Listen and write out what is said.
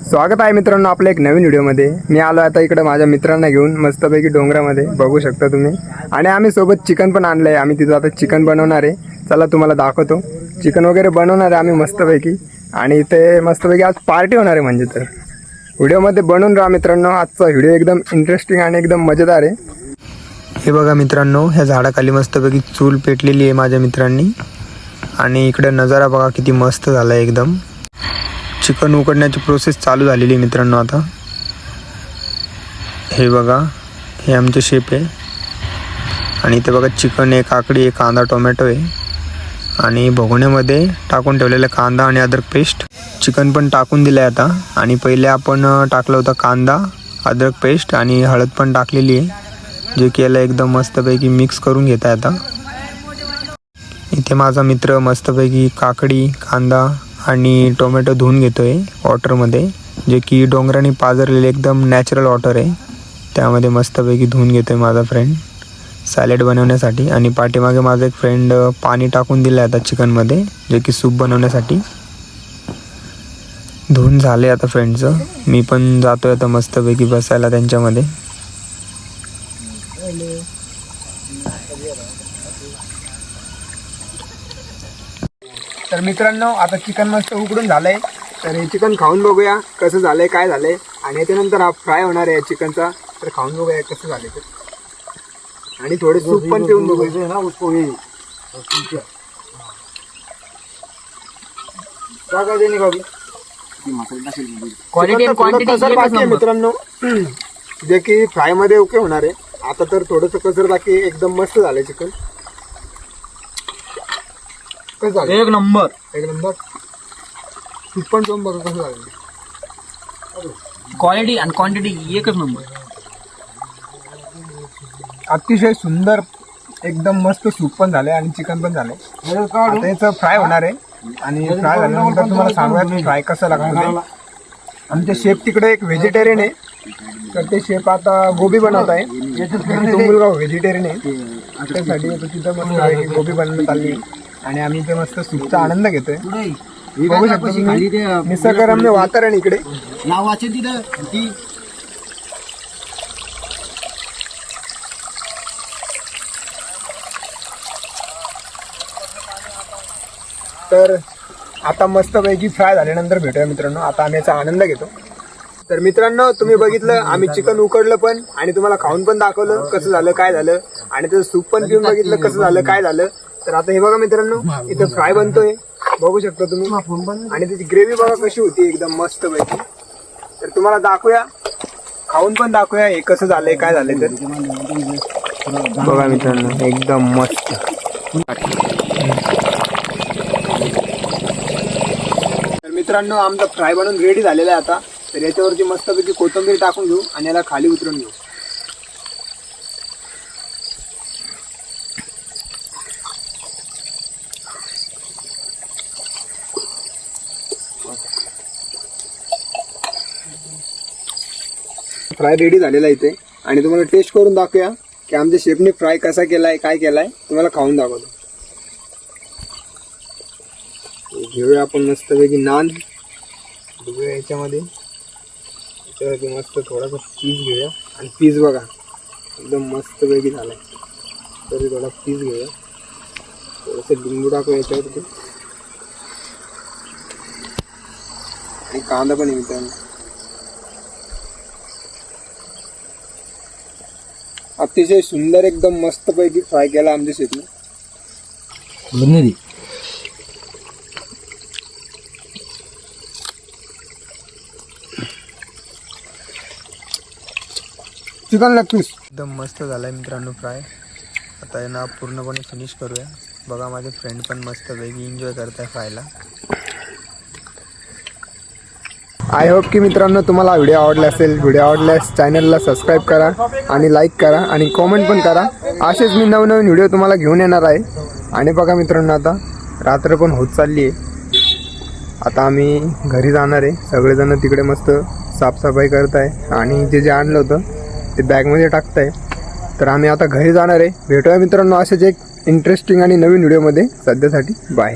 स्वागत आहे मित्रांनो आपल्या एक नवीन व्हिडिओमध्ये। मी आलो आता इकडे माझ्या मित्रांना घेऊन मस्तपैकी डोंगरामध्ये बघू शकता तुम्ही। आणि आम्ही सोबत चिकन पण आणलंय। आम्ही तिथं आता चिकन बनवणार आहे। चला तुम्हाला दाखवतो। चिकन वगैरे बनवणार आहे आम्ही मस्तपैकी। आणि इथे मस्तपैकी आज पार्टी होणार आहे म्हणजे तर व्हिडिओमध्ये बनून राहा मित्रांनो। आजचा व्हिडिओ एकदम इंटरेस्टिंग आणि एकदम मजेदार आहे। हे बघा मित्रांनो, ह्या झाडाखाली मस्तपैकी चूल पेटलेली आहे माझ्या मित्रांनी। आणि इकडे नजारा बघा किती मस्त झाला आहे एकदम। चिकन उकडण्याची प्रोसेस चालू झालेली आहे मित्रांनो आता। हे बघा, हे आमचे शेप आहे। आणि इथे बघा चिकन आहे, काकडी आहे, कांदा टोमॅटो आहे। आणि भगोण्यामध्ये टाकून ठेवलेला कांदा आणि अद्रक पेस्ट। चिकन पण टाकून दिलं आहे आता। आणि पहिले आपण टाकलं होतं कांदा अद्रक पेस्ट आणि हळद पण टाकलेली आहे, जे की याला एकदम मस्तपैकी मिक्स करून घेत आहे आता। इथे माझा मित्र मस्तपैकी काकडी कांदा आणि टोमॅटो धुवून घेतोय वॉटरमध्ये, जे की डोंगराने पाझरलेले एकदम नॅचरल वॉटर आहे, त्यामध्ये मस्तपैकी धुवून घेतोय माझा फ्रेंड सॅलड बनवण्यासाठी। आणि पाठीमागे माझा एक फ्रेंड पाणी टाकून दिलं आहे आता चिकनमध्ये, जे की सूप बनवण्यासाठी। धुवून झाले आता फ्रेंडचं। मी पण जातोय आता मस्तपैकी बसायला त्यांच्यामध्ये। तर मित्रांनो, आता चिकन मस्त उकडून झालंय। तर हे चिकन खाऊन बघूया कसं झालंय काय झालंय। आणि त्यानंतर हा फ्राय होणार आहे चिकनचा, तर खाऊन बघूया कसं झालंय ते। आणि थोडे सूप पण पिऊन बघूया ना उसको ही क्वांटिटी मित्रांनो, जे की फ्राय मध्ये ओके होणार आहे। आता तर थोडंसं कसर बाकी, एकदम मस्त झालंय चिकन। कसं झालं? एक नंबर सूप पण पिऊन बघा कसं झालं। क्वालिटी आणि क्वांटिटी एकच नंबर, अतिशय सुंदर एकदम मस्त सूप पण झाले आणि चिकन पण झाले। आता याचं फ्राय होणार आहे। आणि फ्राय झाल्यानंतर तुम्हाला सांगूया फ्राय कसं लागतं। आमचे शेफ तिकडे एक व्हेजिटेरियन आहे, तर ते शेफ आता गोबी बनवत आहे। तो मुलगा व्हेजिटेरियन आहे, त्यासाठी तिथं मस्त गोबी बनवण्यात आली। आणि आम्ही इथे मस्त सूपचा आनंद घेतोय। बघू शकतो तुम्ही निसर्गरम्य वातावरण इकडे। नावाचे तिथं ती तर आता मस्तपैकी फ्राय झाल्यानंतर भेटूया मित्रांनो। आता आम्ही याचा आनंद घेतो। तर मित्रांनो, तुम्ही बघितलं आम्ही चिकन उकडलं पण आणि तुम्हाला खाऊन पण दाखवलं कसं झालं काय झालं। आणि त्याचं सूप पण पिऊन बघितलं कसं झालं काय झालं। तर आता हे बघा मित्रांनो, इथं फ्राय बनतोय बघू शकता तुम्ही। आणि त्याची ग्रेव्ही बघा कशी होती एकदम मस्त पैकी। तर तुम्हाला दाखवूया, खाऊन पण दाखवूया हे कसं झालंय काय झालंय। तर बघा मित्रांनो, एकदम मस्त। तर मित्रांनो, आमचा फ्राय बनवून रेडी झालेला आहे आता। तर याच्यावरती मस्तपैकी कोथिंबीर टाकून घेऊ आणि याला खाली उतरून घेऊ। फ्राय रेडी झालेला इथे। आणि तुम्हाला टेस्ट करून दाखवूया की आमच्या शेफने फ्राय कसा केलाय काय केलाय, तुम्हाला खाऊन दाखवतो। घेऊया आपण मस्तपैकी नान, बघूया याच्यामध्ये मस्त थोडासा पीस घेऊया। आणि पीस बघा एकदम मस्तपैकी झालाय, तरी थोडा पीस घेऊया, थोडंसं लिंबू टाकूया याच्यावरती। आणि कांदा पण आहे मित्रांनो। अतिशय सुंदर एकदम मस्तपैकी फ्राय केला आमच्या शेतने। चिकन लेग पीस एकदम मस्त झालाय मित्रांनो फ्राय। आता यांना पूर्णपणे फिनिश करूया। बघा माझे फ्रेंड पण मस्तपैकी एन्जॉय करताय फ्रायला। आय होप की मित्रांनो तुम्हाला व्हिडिओ आवडला असेल। व्हिडिओ आवडल्यास चॅनलला सबस्क्राईब करा आणि लाईक करा आणि कॉमेंट पण करा। असेच मी नवनवीन व्हिडिओ तुम्हाला घेऊन येणार आहे। आणि बघा मित्रांनो, आता रात्र पण होत चालली आहे। आता आम्ही घरी जाणार आहे। सगळेजण तिकडे मस्त साफसफाई करत आहे आणि जे आणलं होतं ते बॅगमध्ये टाकत आहे। तर आम्ही आता घरी जाणार आहे। भेटूया मित्रांनो असेच एक इंटरेस्टिंग आणि नवीन व्हिडिओमध्ये। सध्यासाठी बाय।